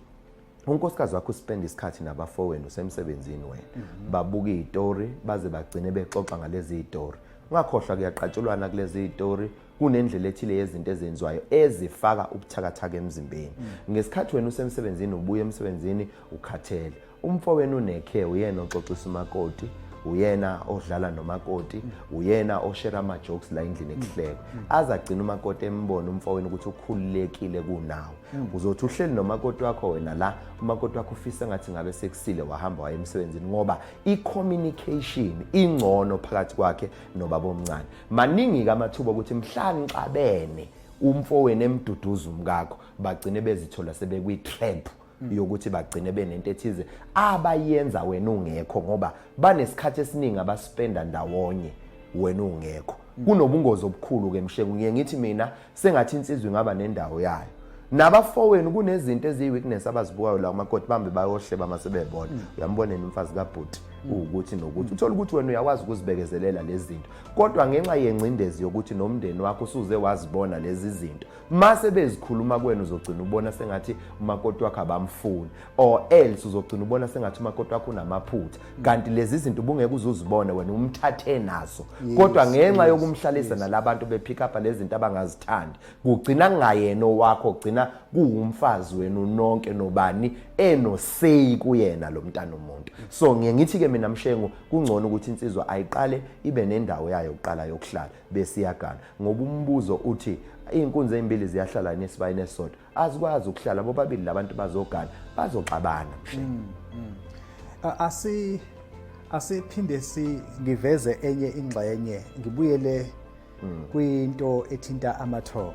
unkosikazi wakho spend isikhathi nabafowenu semsebenzini wena. Babuka izitori baze bagcine bexoxa ngalezi izitori. Ungakhohlwa kuyaqatshulwana kulezi izitori. Kunendlela ethile yezinto ezenziwayo ezifaka ubuthakathaka emzimbeni. Ngesikhathi wena usemsebenzini ubuye emsebenzini ukhathele. Umfowenu unecare uyena oxoxisa umakoti. Uyena odlala nomakoti, uyena oshare ama jokes la endlini ekuhleka. Azagcina umakoti embona umfowenu ukuthi ukhululekile kunawe. Uzothi uhleli nomakoti wakho wena la umakoti wakho ufisa ngathi ngabe sekusile wahamba waye emsebenzini ngoba icommunication ingcono phakathi kwakhe nobaba omncane. Maningi kamathuba ukuthi mhlani xabene umfowenu emduduza umkakho bagcine bezithola sebekwi trap yokuthi bagcine benento ethize abayenza wena ungekho ngoba banesikhathi esiningi abaspenda ndawonye wena ungekho. Kunobungozi obukhulu ke Mshengu. Ngiye mina sengathi insizwe ingaba nendawo yayo. Nabafowenu kunezinto eziyi-weakness abazibukayo la umakoti bambe bayohleba masebebona. Uyambona umfazi kaBhuti ukuthi nokuthi uthola ukuthi wena uyakwazi ukuzibekezelela lezi zinto. Kodwa ngenxa yencindezi yokuthi nomndeni wakho usuze wazibona lezi zinto. Mase bezikhuluma kwenu uzogcina ubona sengathi umakoti wakho abamfuni or else uzogcina ubona sengathi umakoti wakho unamaphutha. Kanti lezi zinto ubungeke uzuzibone wena umthathe naso. Kodwa ngenxa yokumhlalisa nalabantu bepick up lezi zinto abangazithandi kugcina ngayena wakho kugcina kuwumfazi wena nonke nobani enosay kuyena lo mntana umuntu. So ngithi ke mina Mshengu kungcono ukuthi insizwa ayiqale ibe nendawo yayo uqala yokuhlala bese iyagana ngoba umbuzo uthi inkunzi ezimbili ziyahlala nesibani esodwa azikwazi ukuhlala bobabili labantu bazogana bazoxabana Mshengu. Asiphinde ngiveze enye ingxenye ngibuyele kwinto ethinta amathongo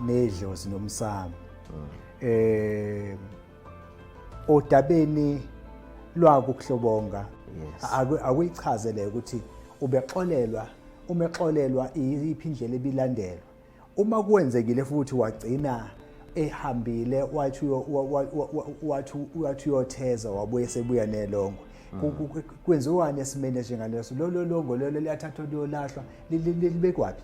nedlozi nomsamo. Odabeni lwakuhlobonga akuyichazele ukuthi umexolelwa iphindlela ebilandelwa. Uma kuwenzekile futhi wagcina ehambile wathi uyotheza wabuye sebuya nelongo. Kwenziwani esimene njengaleso? Lo longo lelo liyathathwa liyolahlwa libe kwapi?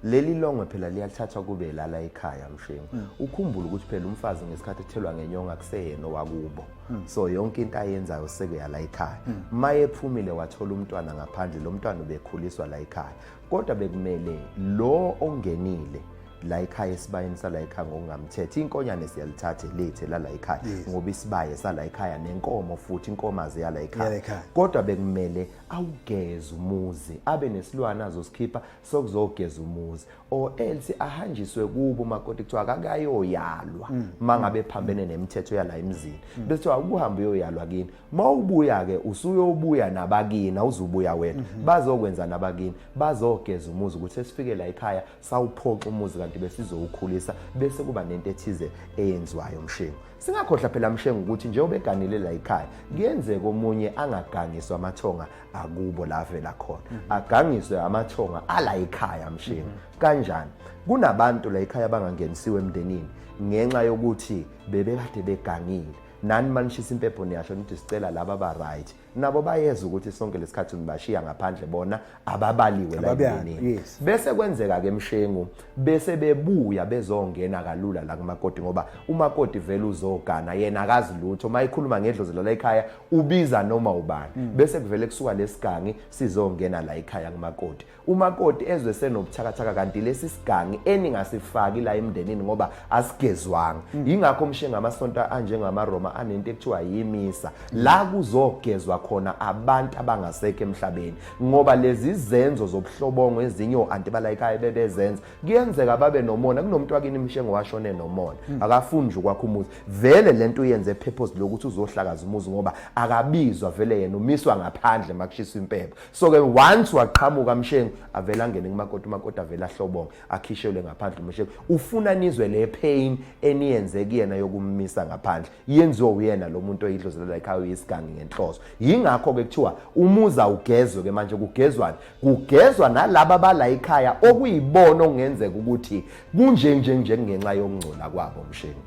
Leli longo phela liyathathwa kube lala ekhaya Mshengu. Ukhumbula ukuthi phela umfazi ngesikhathi ethelwa ngenyonga kuseyena wakubo. So yonke into ayenzayo sekuya la ekhaya. Maye ephumile wathola umntwana ngaphandle lo mntwana ubekhuliswa la ekhaya. Kodwa bekumele lo ongenile la ekhaya esibayeni sala ekhaya ngokungamthethe inkonyane siyalithathe lethe la ekhaya ngoba isibaye sala ekhaya nenkomo futhi inkomazi yala ekhaya kodwa bekumele awugeze umuzi abe nesilwana azosikhipha sokuzogeza umuzi or else ahanjiswe kubo umakoti kuthiwa akayoyalwa mangabe phambene nemithetho yala emzini bese kuthiwa ukuhamba uyoyalwa kini mawubuya ke usuyobuya nabakini awuzubuya wena bazokwenza nabakini bazogeza umuzi ukuthi sifike la ekhaya sawuphoxa umuzi kanti besizowukhulisa bese kuba nento ethize eyenziwayo Mshengu singakhohla phela Mshengu ukuthi nje obeganile la ekhaya kuyenzeka omunye angagangiswa amathonga akubo la vela khona agangiswe amathonga ala ekhaya Mshengu kanjani kunabantu la ekhaya bangangenisiwe emndenini ngenxa yokuthi bebekade begangile nani manishisa impepho niyasho ukuthi sicela laba ba right nabo bayeza ukuthi sonke lesikhathi nibashiya ngaphandle bona ababaliwe la emndenini bese kwenzeka ke Mshengu bese bebuya bezongena kalula la kumakoti ngoba umakoti vele uzogana yena akazi lutho mayikhuluma ngedlozelo la ekhaya ubiza noma ubani bese kuvele kusuka lesigangi sizongena la ekhaya kumakoti umakoti ezwe senobuthakathaka kanti lesi sigangi eningasifaki la emndenini ngoba asigezwanga ingakho Mshengu amasonto anjengama Roma anento ekuthiwa yimisa la kuzogezwa khona abantu abangasekho emhlabeni ngoba lezi zenzo zobuhlobongo ezinyo anti bala ekhaya bebezenza kuyenzeka babe nomona kunomuntu wakini Mshengu washone nomona akafuni nje kwakho umuzi vele lento uyenze purpose lokuthi uzohlakaza umuzi ngoba akabizwa vele yena umiswa ngaphandle makushiswa impepho so ke once waqhamuka Mshengu avela ngene kumakoti umakoti avela hlobonga akhishelwe ngaphandle Mshengu ufuna nizwe le pain eniyenze kuyena yokummisa ngaphandle yenziwa uyena lo muntu oyidlozela ekhaya uyisigangi ngenhloso ingakho ke kuthiwa umuza ugezwe ke manje kugezwa nalabo bala ekhaya okuyibona okungenzeka ukuthi kunje ngenxa yokungcola kwabo Mshengu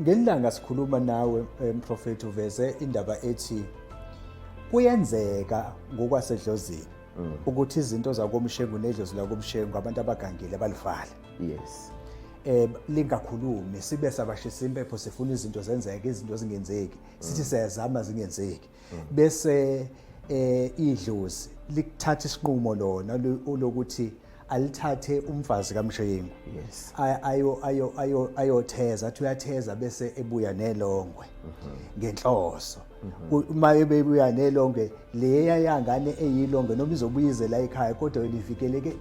ngelilanga sikhuluma nawe mprofeti uveze indaba ethi kuyenzeka ngokwasedlozini ukuthi izinto zakoMshengu nedlozi lakoMshengu abantu abagangile balifale yes lingakhulumi sibe sabashisa impepho sifuna izinto zenzeke izinto zingenzeki sithi siyazama zingenzeki bese idlozi likuthatha isinqumo lona lokuthi alithathe umfazi kaMshengu yes ayotheza athi uyatheza bese ebuya nelongwe ngenhloso uma ebuya nelongwe leya yangane eyilongwe noma izobuyize la ekhaya kodwa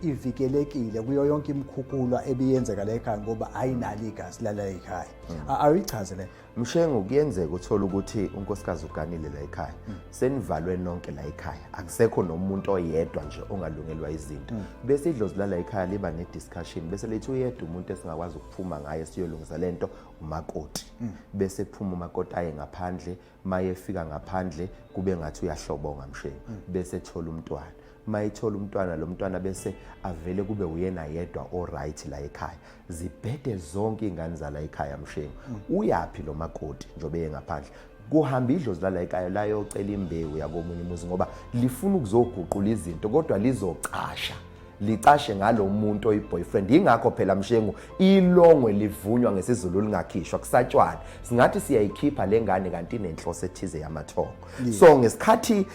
ivikelekile kuyo yonke imikhukulwa ebiyenzeka la ekhaya ngoba ayinalo igazi la ekhaya ayichaze le Mshengu kuyenzeka uthola ukuthi unkosikazi uganile la ekhaya senivalwe nonke la ekhaya akusekho nomuntu oyedwa nje ongalungelwa izinto bese idlozi la ekhaya liba ne discussion bese lethi uyedwa umuntu esingakwazi ukuphuma ngaye siyolungisa lento umakoti bese kuphuma umakoti aye ngaphandle maye fika ngaphandle kube ngathi uyahlobonga Mshengu bese thola umntwana mayithola umntwana lo mntwana bese avele kube uyena yedwa alright la ekhaya zibhede zonke ingane zala ekhaya Mshengu uyapi lo makoti njobe ngaphandle kuhamba idlozi la ekhaya la yocela imbewu yakomunye umuzi ngoba lifuna ukuzoguqula izinto kodwa lizocasha licashe ngalo muntu oyiboyfriend ingakho phela Mshengu ilongwe livunywa ngesizulu lingakhishwa kusatshwana singathi siyayikhipha lengane kanti inenhloso ethize yamathongo so ngesikhathi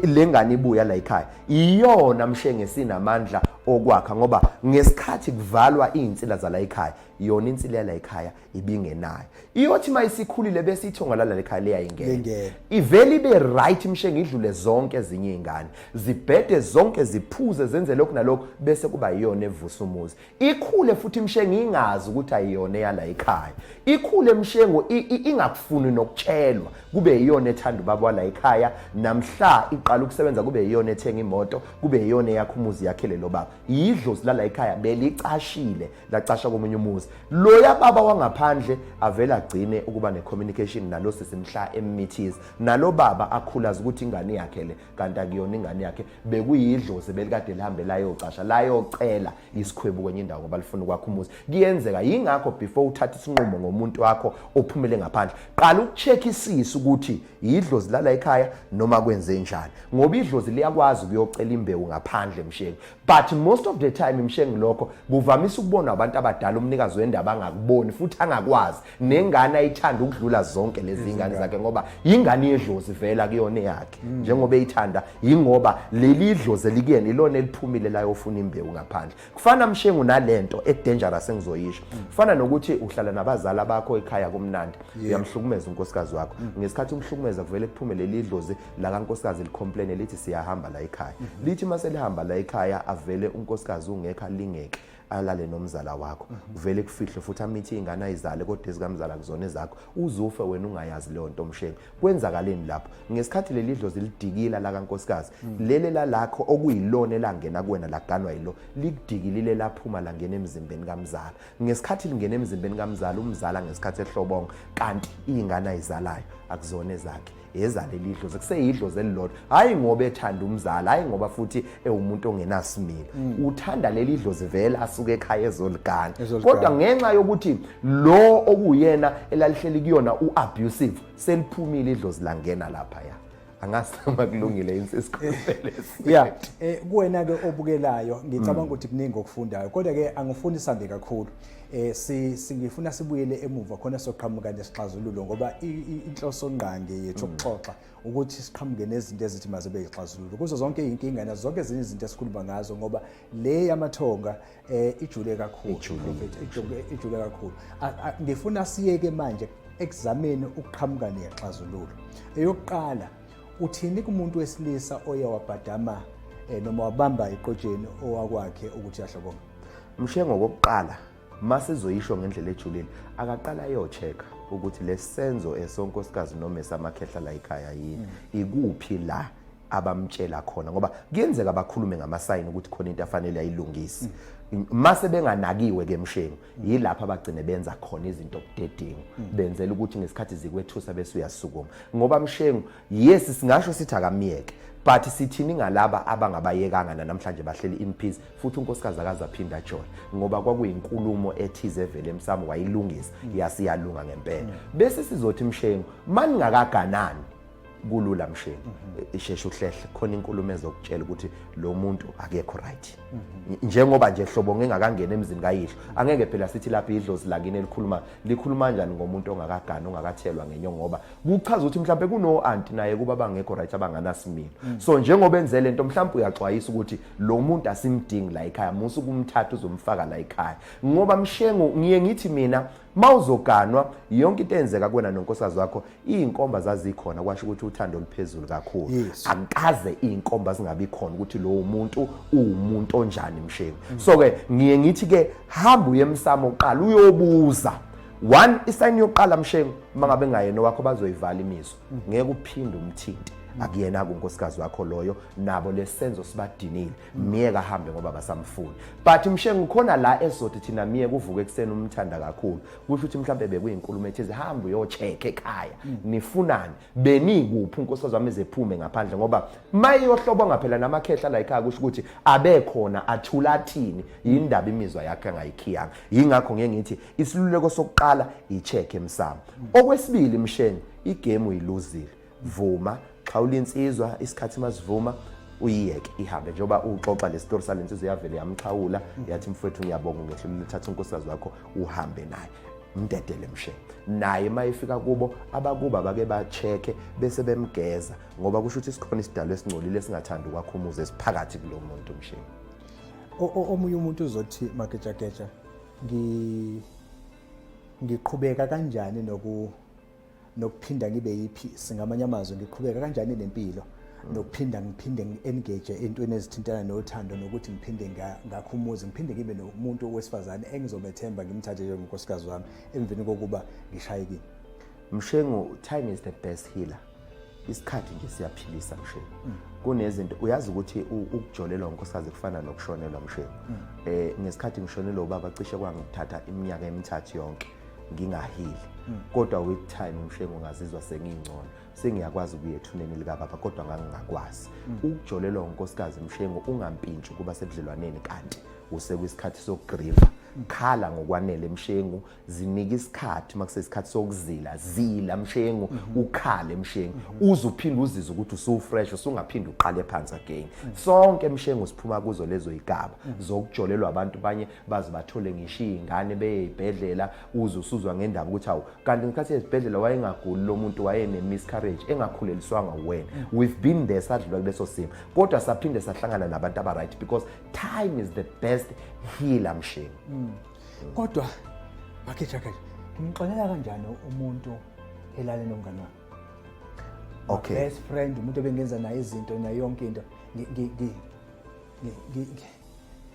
lengane ibuya la ekhaya iyona Mshengu esinamandla okwakha ngoba ngesikhathi kuvalwa izinsila zala ekhaya yona insila la ekhaya ibingenayo iyothi mayisikhulile bese ithonga la ekhaya leyayingena iveli ibe right Mshengu idlule zonke ezinye izingane zibhede zonke ziphuze zenze lokhu nalokho bese kuba yiyona evusa umuzi ikhule futhi Mshengu ingazi ukuthi ayiyona yala ekhaya ikhule Mshengu ingakufuni nokutshelwa kube yiyona ethanda ubaba la ekhaya namhla iqala ukusebenza kube yiyona ethenga imoto kube yiyona yakhe umuzi yakhele lo baba idlozi la ekhaya belicashile lacasha komunye umuzi lo yababa wangaphandle avela agcine ukuba necommunication nalo sisimhla emmithies nalo baba akhulaza ukuthi ingane yakhe le kanti akuyona ingane yakhe bekuyidlozi belikade lihambe la yocasha la yocela isikhwebu kwenye indawo ngoba lifuna ukwakha umuzi kuyenzeka yingakho before uthatha isinqumo ngomuntu wakho ophumele ngaphandle qala ukucheckisisa ukuthi idlozi la ekhaya noma kwenze njani ngoba idlozi liyakwazi ukuyocela imbewu ngaphandle Mshengu but most of the time Mshengu lokho kuvamisa ukubona abantu abadala umnikazi wendaba angakuboni futhi angakwazi nengane ayithanda ukudlula zonke lezi ingane zakhe ngoba ingane yedlozi vela kuyona yakhe njengoba eyithanda ingoba leli idlozi likuyena ilona eliphumile la yofuna imbewu ngaphandle kufana Mshengu nalento edangerous engizoyisho kufana nokuthi uhlala nabazali bakho ekhaya kumnandi uyamhlukumeza unkosikazi wakho ngesikhathi umhlukumeza kuvele kuphume leli idlozi la kankosikazi licomplain lithi siyahamba la ekhaya lithi mase lihamba la ekhaya avele unkosikazi ungekho lingeke alale nomzala wakho uvele kufihle futhi amithi ingane ayizale kodwa ezikamzala kuzona ezakho uzufe wena ungayazi leyo nto Mshengu kwenzakaleni lapho ngesikhathi leli idlozi lidikila la kankosikazi lele lakho okuyilona elangena kuwena laganwa yilo likudikilile laphuma langena emzimbeni kamzala ngesikhathi lingena emzimbeni kamzala umzala ngesikhathi ehlobonga kanti ingane ayizalayo akuzona ezakhe ezaleli idlozi kuseyidlozi elilodwa hayi ngoba ethanda umzala hayi ngoba futhi umuntu ongenasimilo uthanda leli idlozi vele asuke ekhaya ezoligana kodwa ngenxa yokuthi lo okuyena elalihleli kuyona uabusive seliphumile idlozi langena lapha ya angasama kulungile insisikhulele yeah kuwena ke obukelayo ngicabanga ukuthi kuningi okufundayo kodwa ke angifuni sambe kakhulu singifuna sibuyele emuva khona soqhamuka nesixazululo ngoba inhloso ngqange yethu ukuxoxa ukuthi siqhamuke nezinto ezithi mazibe yixazululo kuzo zonke izinkinga nazo zonke ezinye izinto esikhuluma ngazo ngoba le yamathonga ijule kakhulu ijule kakhulu ngifuna siyeke manje ekuzameni ukuqhamuka nexazululo eyokuqala uthini kumuntu wesilisa oye wabhadama noma wabamba iqojeni owakwakhe ukuthi yahlobonga Mshengu ngokuqala masizoyisho ngendlela ejulile akaqala ayochecka ukuthi lesenzo esonkosikazi noma esamakhehla la ekhaya yini ikuphi la abamtshela khona ngoba kuyenzeka abakhulume ngamasayini ukuthi khona into afanele ayilungise mase benganakiwe ke Mshengu yilapha abagcine benza khona izinto obudedingo benzela ukuthi ngesikhathi zikwethusa bese uyasukuma ngoba Mshengu yes singasho sithi akamiyeke but sithini ngalaba abangabayekanga namhlanje bahleli in peace futhi unkosikazi akazaphinda joy ngoba kwakuyinkulumo ethize evele emsamo wayilungisa yasiyalunga ngempela bese sizothi Mshengu mani ngakaganani kulula Mshengu isheshe uhlehle khona inkulumo ezokutshela ukuthi lo muntu akekho right njengoba nje hlobo ngengakangena emzini kayihlo angeke phela sithi lapha idlozi lakini likhuluma kanjani ngomuntu ongakagana ongakathelwa ngenyongo ngoba kuchaza ukuthi mhlawumbe kuno auntie naye kuba bangekho right abanganasimilo so njengoba enze lento mhlawumbe uyaxwayisa ukuthi lo muntu asimdingi la ekhaya musu kumthatha uzomfaka la ekhaya ngoba Mshengu ngiye ngithi mina mawuzoganwa yonke into enzeka kuwena nonkosikazi wakho izinkomba zazikhona kwasho ukuthi uthando oluphezulu kakhulu akaze izinkomba zingabi khona ukuthi lo umuntu umuntu onjani Mshengu so ke ngiye ngithi ke hamba uye emsamo uqala uyobuza one isayini yokuqala Mshengu mangabe ngayena wakho bazoyivala imizwa ngeke uphinde umthinte akuyena kunkosikazi wakho loyo nabo lesenzo sibadinile miyeka ahambe ngoba basamfuni but Mshengu khona la ezothi thina miyeka uvuke ekseni umthanda kakhulu kusho ukuthi mhlawumbe bekuyinkulumo ethize hamba uyocheck ekhaya nifunani benikuphi unkosikazi wami ezephume ngaphandle ngoba mayiyohlobonga phela namakhehla la ekhaya kusho ukuthi abekhona athulathini indaba imizwa yakhe angayikhiyanga yingakho ngeke ngithi isiluleko sokuqala icheck emsamo okwesibili Mshengu igame uyiluzile vuma xawulinsizwa isikhathi masivuma uyiyeke ihambe njoba uxoxa le story salensizwe yavele yamxhawula yathi mfowethu ngiyabonga ngehlelo lethatha unkosikazi wakho uhambe naye mdedele Mshengu naye mayifika kubo abakuba bake bacheke bese bemgeza ngoba kusho ukuthi sikhona isidalo esingcolile singathanda ukwakhumuza esiphakathi kulo muntu Mshengu omunye umuntu uzothi Magejageja ngiqhubeka kanjani nokuphinda ngibe yipi singamanye amazwi ngiqhubeka kanjani nempilo nokuphinda ngiphinde ngiengage entweni ezithintana nothando nokuthi ngiphinde ngakhumuza ngiphinde ngibe nomuntu wesifazane engizobethemba ngimthathe njengonkosikazi wami emveni kokuba ngishayekile Mshengu time is the best healer isikhathi nje siyaphilisa Mshengu kunezinto uyazi ukuthi ukujolelwa unkosikazi kufana nokushonelwa Mshengu ngesikhathi ngishonelwa ubaba cishe kwangithatha iminyaka emithathu yonke ngingahili kodwa with time Mshengu ngazizwa sengingcono sengiyakwazi ukuyethuneni lika baba kodwa ngangakwazi ukujolelwa unkosikazi Mshengu ungampintshi kuba sebudlelwaneni kanti usekwisikhathi sokugriva khala ngokwanele Mshengu, zinika isikhathi makusesikhathi sokuzila, zila Mshengu, ukhale Mshengu, uzuphinda uzizwe ukuthi usufresh, usungaphindi uqale phansi again. Sonke Mshengu siphuma kuzo lezo igaba zokujolelwa abantu banye baze bathole ngisho izingane beyibhedlela, usuzwa ngendaba ukuthi awu kanti ngikhathi ezibhedlela wayengaguli lo muntu wayene miscarriage engakhuleliswanga wena. We've been there sadlula kuleso simo, kodwa saphinde sahlangana nabantu aba right because time is the best healer Mshengu. Kodwa Magejageja, ngixolela kanjani umuntu elale nomngane wakhe? Okay. Best friend, umuntu obengenza naye izinto nayo yonke into.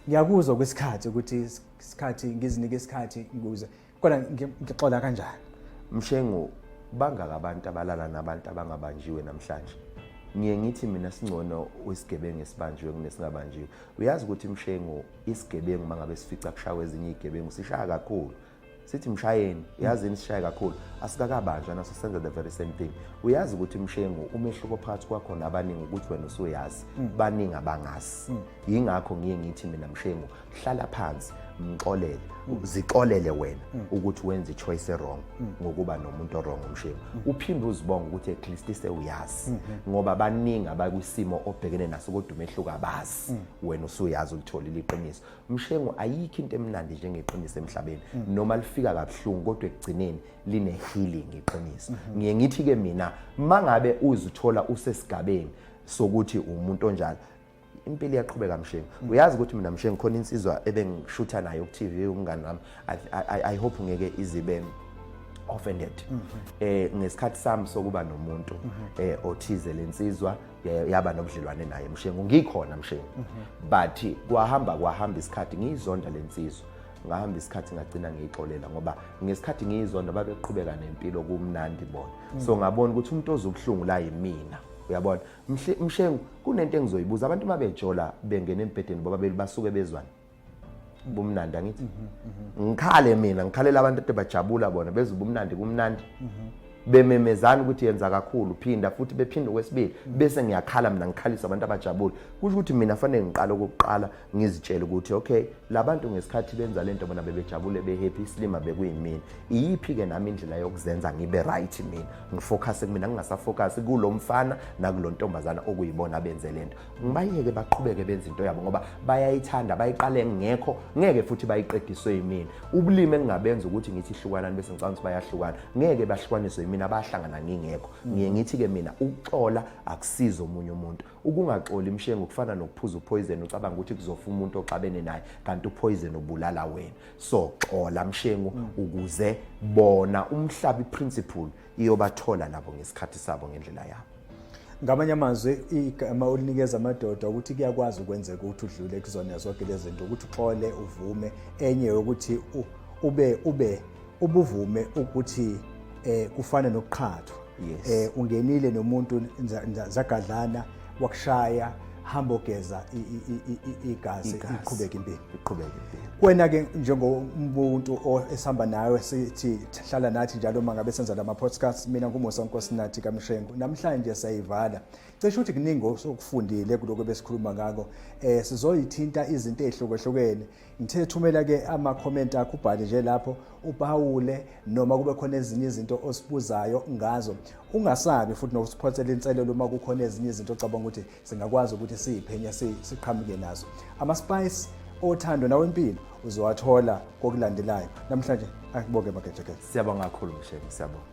Ngiyakuzwa kwesikhathi ukuthi isikhathi ngizinike isikhathi ukuze kodwa ngixola kanjani? Mshengu, bangaka abantu abalala nabantu abangabanjiwe namhlanje. Ngiye ngithi mina singcono wesigebengu esibanjiwe kunesingabanjiwe. Uyazi ukuthi Mshengu isigebengu mangabe sifica kushawe ezinye igebengu sishaya kakhulu. Sithi mshayeni, yazini sishaya kakhulu, asikakabanjwa naso senza the very same thing. Uyazi ukuthi Mshengu umehluko phakathi kwakho nabaningi ukuthi wena usuyazi, baningi abangazi. Yingakho ngiye ngithi mina Mshengu, hlala phansi, mxolele, zixolele wena ukuthi wenza ichoice wrong ngokuba nomuntu wrong Mshengu. Uphinde uzibonga ukuthi at least uyazi ngoba baningi abakwisimo obhekene naso kodwa umehluko abazi, wena usuyazi ukuthola iqiniso. Mshengu, ayikho into emnandi njengeqiniso emhlabeni, noma lifika kabuhlungu kodwa ekugcineni line healing iqiniso. Ngiye ngithi ke mina mangabe uzithola usesigabeni sokuthi umuntu onjalo, impilo iyaqhubeka Mshengu. Uyazi ukuthi mina Mshengu khona insizwa ebengishutha nayo ku TV umngani wami, I hope ngeke izibe offended. Ngesikhathi sami sokuba nomuntu othize lensizwa yaba nobudlelwane naye Mshengu, ngikhona Mshengu, but kwahamba isikhathi ngizonda lensizwa, ngahamba isikhathi ngagcina ngiyixolela ngoba ngesikhathi ngiyizonda babeqhubeka nempilo kumnandi bona. So ngabona ukuthi umuntu ozobuhlungu la yimina. Uyabona Mshengu, kunento engizoyibuza, abantu mabejola bengena embedeni bobabili basuke bezwana bumnandi angithi ngikhale mina, ngikhalela abantu ade bajabula bona bezwe bumnandi kumnandi, bememezana ukuthi yenza kakhulu, phinda futhi bephinda kwesibili bese ngiyakhala mina, ngikhalisa abantu abajabula. Kusho ukuthi mina fanele ngiqala okokuqala ngizitshela ukuthi okay, labantu ngesikhathi benza lento bona bebejabule behappy, islima bekuyimina. Iyiphi ke nami indlela yokuzenza ngibe right mina, ngifocus kumina, ngingasafocus kulo mfana nakulo ntombazana okuyibona benze lento. Ngibayeke baqhubeke benza into yabo ngoba bayayithanda, bayiqale ngekho, ngeke futhi bayiqediswe yimina. Ubulime engingabenza ukuthi ngithi hlukanani bese ngicabanga ukuthi bayahlukana, ngeke bahlukaniswe mina, bahlangana ngingekho. Ngiye ngithi ke mina ukuxola akusizo omunye umuntu. Ukungaxoli Mshengu kufana nokuphuza upoison ucabanga ukuthi kuzofa umuntu oxabene naye kanti upoison ubulala wena. So xola Mshengu ukuze bona umhlaba iprinciple iyobathola labo ngesikhathi sabo ngendlela yabo. Ngamanye amazwi igama olinikeza amadoda ukuthi kuyakwazi ukwenzeka ukuthi udlule kuzona zonke lezi zinto, ukuthi uxole uvume, enye ukuthi ubuvume ukuthi kufana nokuqhathwa. Ungenile nomuntu zagadlana wakushaya, hamba ogeza igazi iqhubeka impilo. Wena ke njengomuntu esihamba nawe sithi hlala nathi njalo mangabe senza lama podcasts, mina Nkosinathi kaMshengu, namhlanje sayivala. Cishe ukuthi kuningi okufundile kuloko besikhuluma ngako. Sizoyithinta izinto ezihlukahlukene. Ngithe thumela ke ama comment akho, ubhale nje lapho ubhawule noma kube khona ezinye izinto osibuzayo ngazo. Ungasabi futhi nokusiphothela inselelo uma kukhona ezinye izinto ocabanga ukuthi singakwazi ukuthi siyiphenye siqhamuke nazo. Ama spice othando nawe impilo uzowathola kokulandelayo. Namhlanje akubonge Magejageja. Siyabonga kakhulu Mshengu, siyabonga.